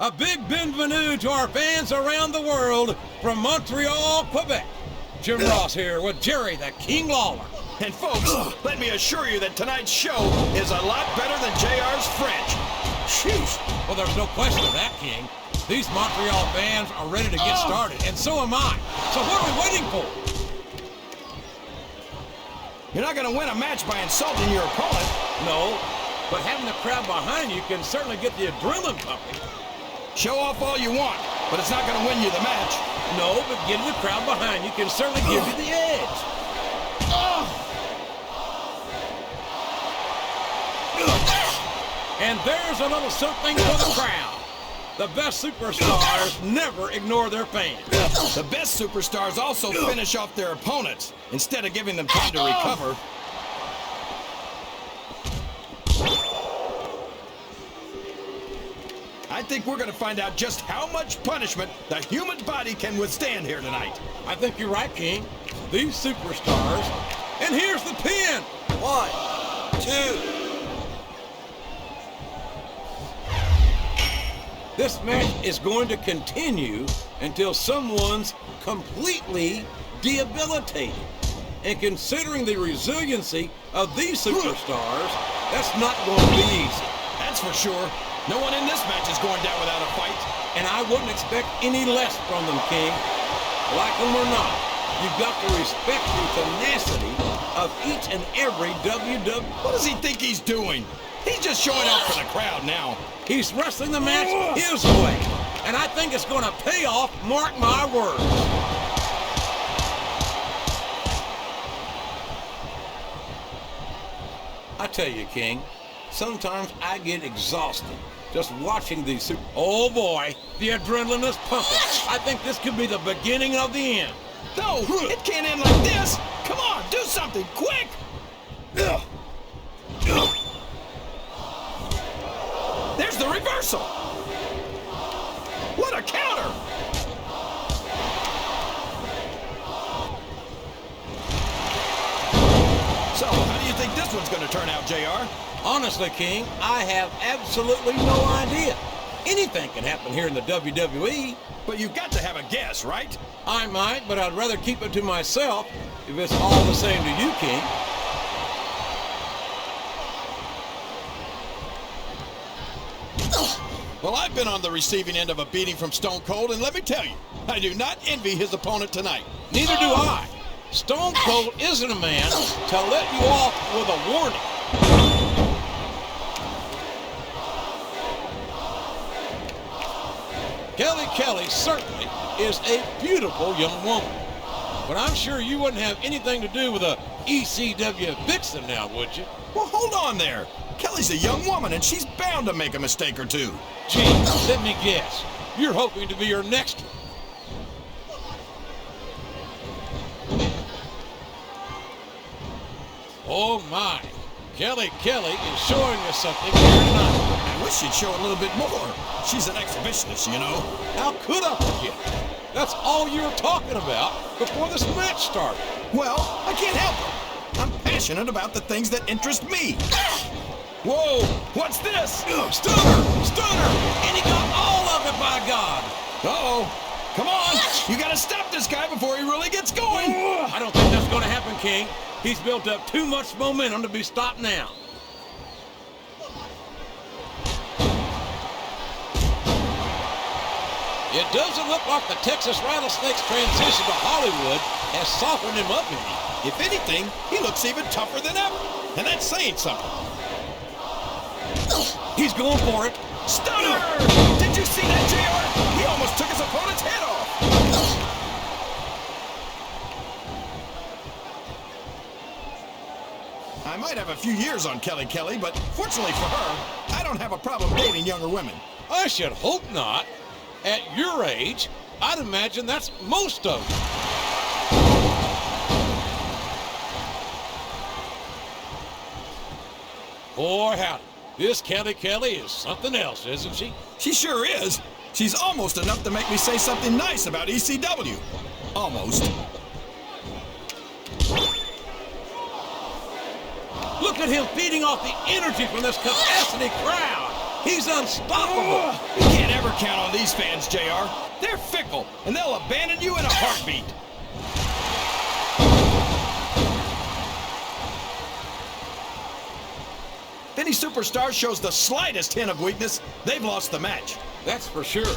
A big bienvenue to our fans around the world from Montreal, Quebec. Jim Ross here with Jerry the King Lawler. And folks, let me assure you that tonight's show is a lot better than JR's French. Sheesh. Well, there's no question of that, King. These Montreal fans are ready to get started, and so am I. So what are we waiting for? You're not going to win a match by insulting your opponent. No, but having the crowd behind you can certainly get the adrenaline pumping. Show off all you want, but it's not going to win you the match. No, but getting the crowd behind you can certainly give you the edge. And there's a little something for the crowd. The best superstars never ignore their fans. The best superstars also finish off their opponents instead of giving them time to recover. I think we're going to find out just how much punishment the human body can withstand here tonight. I think you're right, King. These superstars. And here's the pin. 1, 2. This match is going to continue until someone's completely debilitated. And considering the resiliency of these superstars, that's not going to be easy. That's for sure. No one in this match is going down without a fight. And I wouldn't expect any less from them, King. Like them or not, you've got to respect the tenacity of each and every WWE. What does he think he's doing? He's just showing up for the crowd now. He's wrestling the match his way. And I think it's going to pay off, mark my words. I tell you, King, sometimes I get exhausted just watching these super... Oh boy, the adrenaline is pumping. I think this could be the beginning of the end. No, it can't end like this. Come on, do something, quick! There's the reversal! What a counter! So, how do you think this one's going to turn out, JR? Honestly, King, I have absolutely no idea. Anything can happen here in the WWE. But you've got to have a guess, right? I might, but I'd rather keep it to myself if it's all the same to you, King. Well, I've been on the receiving end of a beating from Stone Cold, and let me tell you, I do not envy his opponent tonight. Neither do I. Stone Cold isn't a man to let you off with a warning. Kelly certainly is a beautiful young woman. But I'm sure you wouldn't have anything to do with a ECW vixen now, would you? Well, hold on there. Kelly's a young woman, and she's bound to make a mistake or two. Gee, let me guess. You're hoping to be her next one. Oh, my. Kelly is showing us something here tonight. I wish she'd show a little bit more. She's an exhibitionist, you know. How could I forget? That's all you were talking about before this match started. Well, I can't help it. I'm passionate about the things that interest me. Whoa, what's this? Stunner! And he got all of it, by God! Uh-oh. Come on, you gotta stop this guy before he really gets going. I don't think that's gonna happen, King. He's built up too much momentum to be stopped now. It doesn't look like the Texas Rattlesnake's transition to Hollywood has softened him up any. If anything, he looks even tougher than ever. And that's saying something. He's going for it. Stunner! Did you see that, JR? He almost took his opponent's head off. I might have a few years on Kelly, but fortunately for her, I don't have a problem dating younger women. I should hope not. At your age, I'd imagine that's most of them. Boy, howdy. This Kelly is something else, isn't she? She sure is. She's almost enough to make me say something nice about ECW. Almost. Look at him feeding off the energy from this capacity crowd. He's unstoppable. You can't ever count on these fans, JR. They're fickle, and they'll abandon you in a heartbeat. If any superstar shows the slightest hint of weakness, they've lost the match. That's for sure.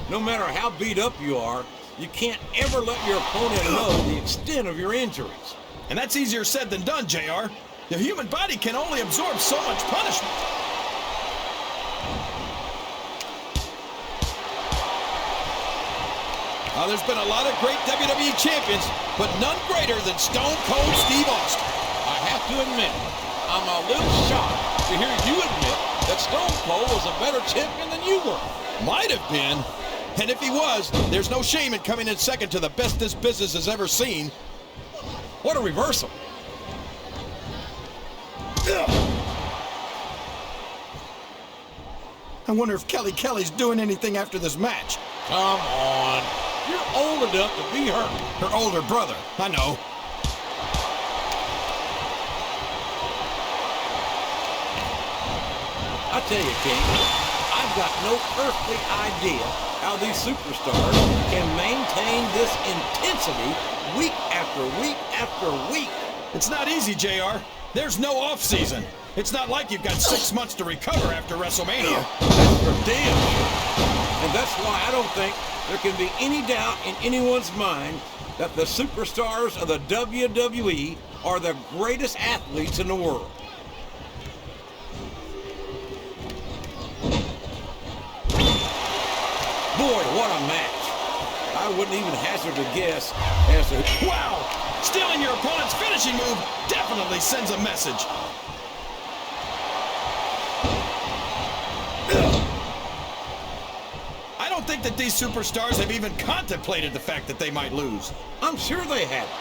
No matter how beat up you are, you can't ever let your opponent know the extent of your injuries. And that's easier said than done, JR. The human body can only absorb so much punishment. There's been a lot of great WWE champions, but none greater than Stone Cold Steve Austin. I have to admit, I'm a little shocked to hear you admit that Stone Cold was a better champion than you were. Might have been. And if he was, there's no shame in coming in second to the best this business has ever seen. What a reversal. I wonder if Kelly's doing anything after this match. Come on. You're old enough to be hurt. Her older brother, I know. I tell you, King, I've got no earthly idea how these superstars can maintain this intensity week after week after week. It's not easy, JR. There's no off-season. It's not like you've got 6 months to recover after WrestleMania. That's for damn sure. And that's why I don't think there can be any doubt in anyone's mind that the superstars of the WWE are the greatest athletes in the world. Boy, what a match. I wouldn't even hazard a guess as to... Wow! Stealing your opponent's finishing move definitely sends a message. I don't think that these superstars have even contemplated the fact that they might lose. I'm sure they haven't.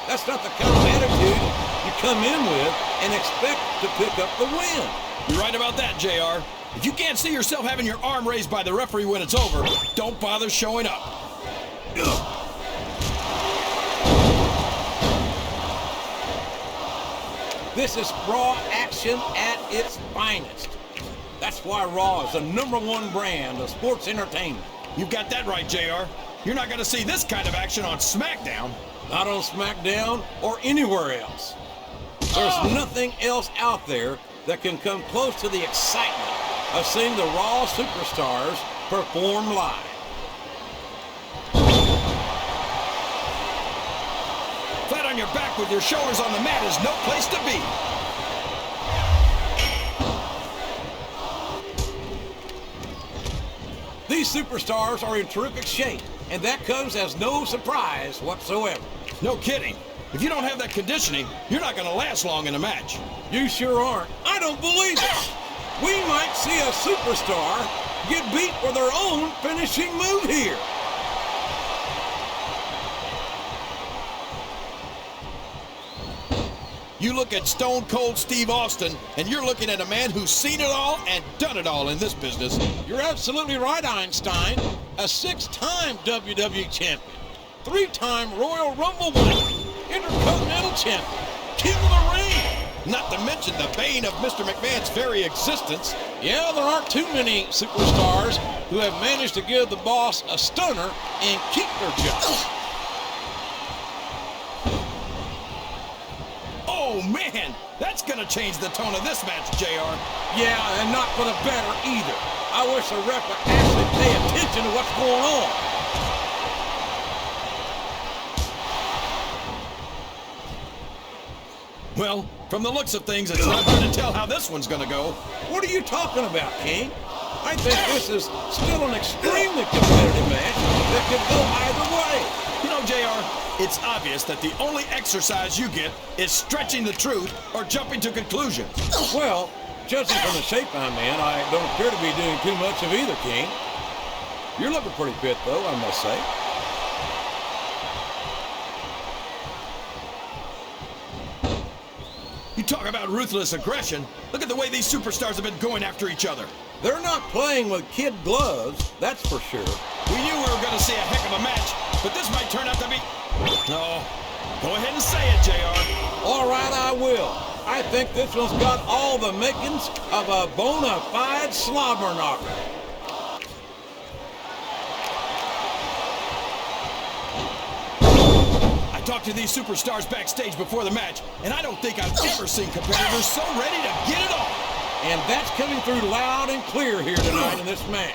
That's not the kind of attitude you come in with and expect to pick up the win. You're right about that, JR. If you can't see yourself having your arm raised by the referee when it's over, don't bother showing up. This is Raw action at its finest. That's why Raw is the #1 brand of sports entertainment. You've got that right, JR. You're not going to see this kind of action on SmackDown. Not on SmackDown or anywhere else. There's nothing else out there that can come close to the excitement of seeing the Raw superstars perform live. Flat on your back with your shoulders on the mat is no place to be. These superstars are in terrific shape, and that comes as no surprise whatsoever. No kidding. If you don't have that conditioning, you're not going to last long in a match. You sure aren't. I don't believe it. We might see a superstar get beat for their own finishing move here. You look at Stone Cold Steve Austin, and you're looking at a man who's seen it all and done it all in this business. You're absolutely right, Einstein. A 6-time WWE champion, 3-time Royal Rumble winner, Intercontinental champion, King of the Ring. Not to mention the bane of Mr. McMahon's very existence. Yeah, there aren't too many superstars who have managed to give the boss a stunner and keep their job. Oh, man, that's going to change the tone of this match, JR. Yeah, and not for the better either. I wish the ref would actually pay attention to what's going on. Well, from the looks of things, it's not hard to tell how this one's going to go. What are you talking about, King? I think this is still an extremely competitive match that could go either way. You know, JR, it's obvious that the only exercise you get is stretching the truth or jumping to conclusions. Well, judging from the shape I'm in, I don't appear to be doing too much of either, King. You're looking pretty fit, though, I must say. You talk about ruthless aggression. Look at the way these superstars have been going after each other. They're not playing with kid gloves, that's for sure. We knew we were going to see a heck of a match, but this might turn out to be... No. Go ahead and say it, JR. All right, I will. I think this one's got all the makings of a bona fide slobber knocker. I talked to these superstars backstage before the match, and I don't think I've ever seen competitors so ready to get it on. And that's coming through loud and clear here tonight in this match.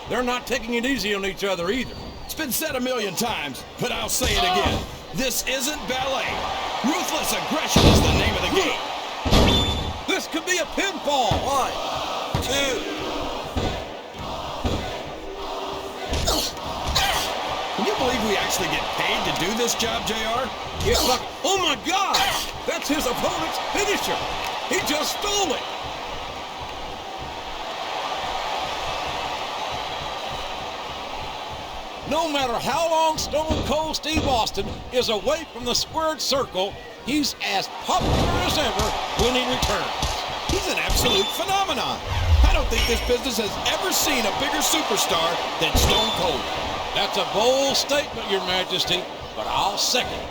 They're not taking it easy on each other either. It's been said a million times, but I'll say it again. This isn't ballet. Ruthless aggression is the name of the game. This could be a pinfall. 1, 2. Can you believe we actually get paid to do this job, JR? It's like, oh my gosh, that's his opponent's finisher. He just stole it. No matter how long Stone Cold Steve Austin is away from the squared circle, he's as popular as ever when he returns. He's an absolute phenomenon. I don't think this business has ever seen a bigger superstar than Stone Cold. That's a bold statement, Your Majesty, but I'll second it.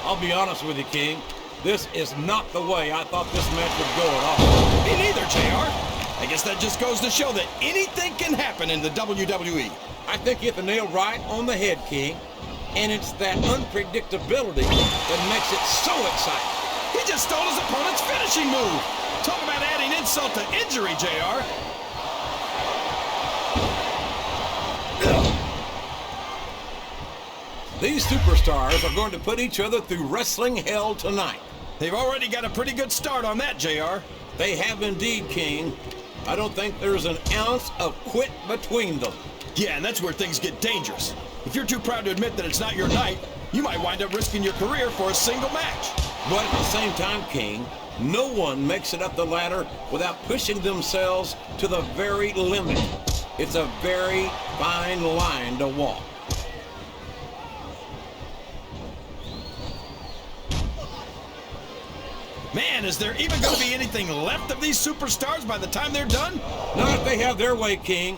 I'll be honest with you, King. This is not the way I thought this match would go at all. Me neither, JR. I guess that just goes to show that anything can happen in the WWE. I think you hit the nail right on the head, King. And it's that unpredictability that makes it so exciting. He just stole his opponent's finishing move. Talk about adding insult to injury, JR. These superstars are going to put each other through wrestling hell tonight. They've already got a pretty good start on that, JR. They have indeed, King. I don't think there's an ounce of quit between them. Yeah, and that's where things get dangerous. If you're too proud to admit that it's not your night, you might wind up risking your career for a single match. But at the same time, King, no one makes it up the ladder without pushing themselves to the very limit. It's a very fine line to walk. Man, is there even going to be anything left of these superstars by the time they're done? Not if they have their way, King.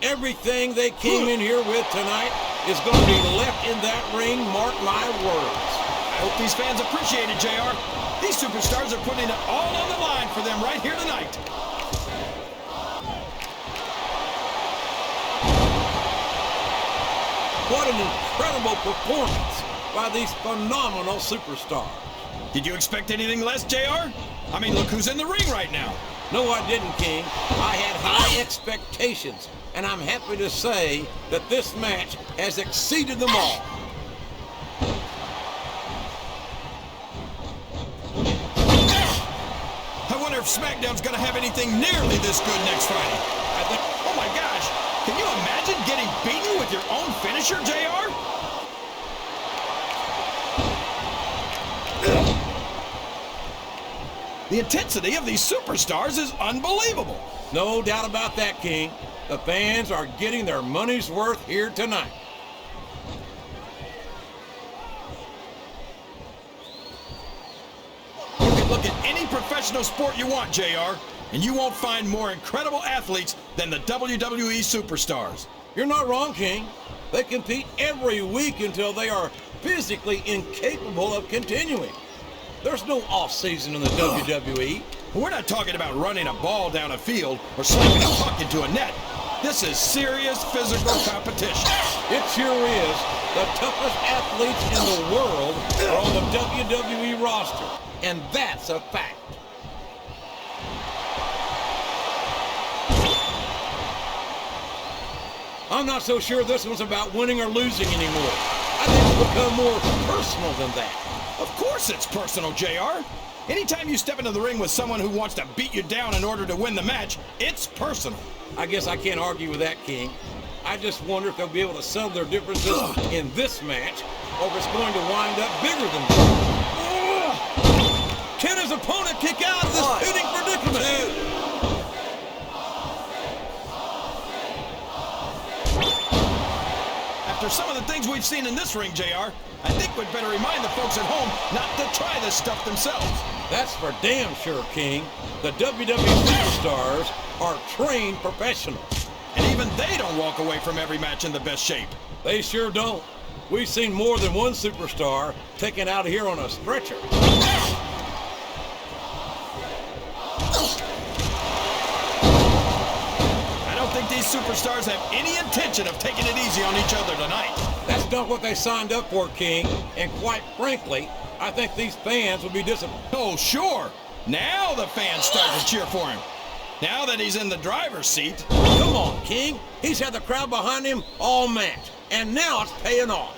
Everything they came in here with tonight is going to be left in that ring, mark my words. I hope these fans appreciate it, JR. These superstars are putting it all on the line for them right here tonight. What an incredible performance by these phenomenal superstars. Did you expect anything less, JR? I mean, look who's in the ring right now. No, I didn't, King. I had high expectations, and I'm happy to say that this match has exceeded them all. I wonder if SmackDown's going to have anything nearly this good next Friday. Oh my gosh, can you imagine getting beaten with your own finisher, JR? The intensity of these superstars is unbelievable. No doubt about that, King. The fans are getting their money's worth here tonight. You can look at any professional sport you want, JR, and you won't find more incredible athletes than the WWE superstars. You're not wrong, King. They compete every week until they are physically incapable of continuing. There's no off-season in the WWE. We're not talking about running a ball down a field or slapping a puck into a net. This is serious physical competition. It sure is. The toughest athletes in the world are on the WWE roster, and that's a fact. I'm not so sure this one's about winning or losing anymore. I think it's become more personal than that. Of course it's personal, JR. Anytime you step into the ring with someone who wants to beat you down in order to win the match, it's personal. I guess I can't argue with that, King. I just wonder if they'll be able to settle their differences in this match, or if it's going to wind up bigger than that. Can his opponent kick out of this pitting predicament? 2. After some of the things we've seen in this ring, JR, I think we'd better remind the folks at home not to try this stuff themselves. That's for damn sure, King. The WWE superstars are trained professionals. And even they don't walk away from every match in the best shape. They sure don't. We've seen more than one superstar taken out of here on a stretcher. I don't think these superstars have any intention of taking it easy on each other tonight. That's not what they signed up for, King. And quite frankly, I think these fans will be disappointed. Oh, sure. Now the fans start to cheer for him. Now that he's in the driver's seat. Come on, King. He's had the crowd behind him all match. And now it's paying off.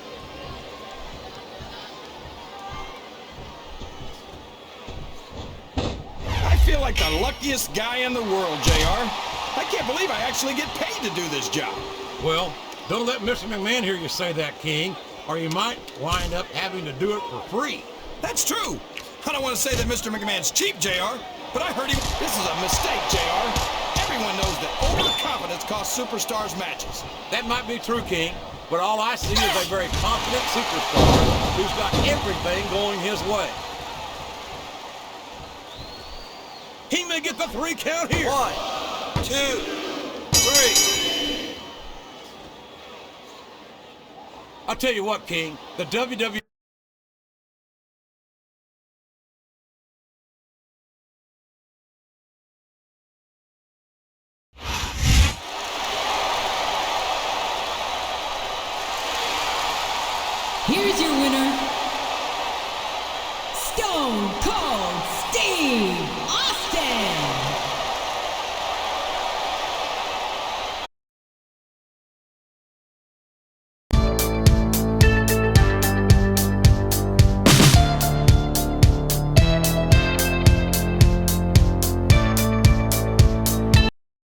I feel like the luckiest guy in the world, JR. I can't believe I actually get paid to do this job. Well, don't let Mr. McMahon hear you say that, King, or you might wind up having to do it for free. That's true. I don't want to say that Mr. McMahon's cheap, JR, but I heard him. This is a mistake, JR. Everyone knows that overconfidence costs superstars matches. That might be true, King, but all I see is a very confident superstar who's got everything going his way. He may get the 3 count here. 1, 2, 3. I'll tell you what, King, the WWE